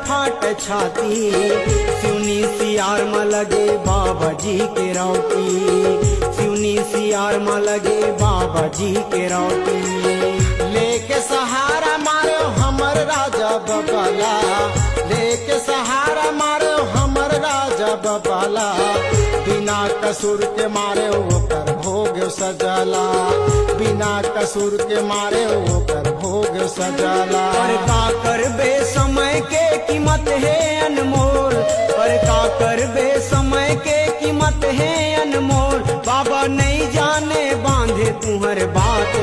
फाट छाती, सिवनी सियार में लगे बाबा जी के रौटी, सिवनी सियार में लगे बाबा जी के रौटी। लेके सहारा मारे हमर राजा बबाला, लेके सहारा मारे हमर राजा बबाला, बिना कसूर के मारे ओकर भोग सजला, बिना कसूर के मारे ओकर भोग सजला। पर का करबे समय के कीमत है अनमोल, पर का करबे समय के कीमत है अनमोल, बाबा नहीं जाने बांधे तुहर बात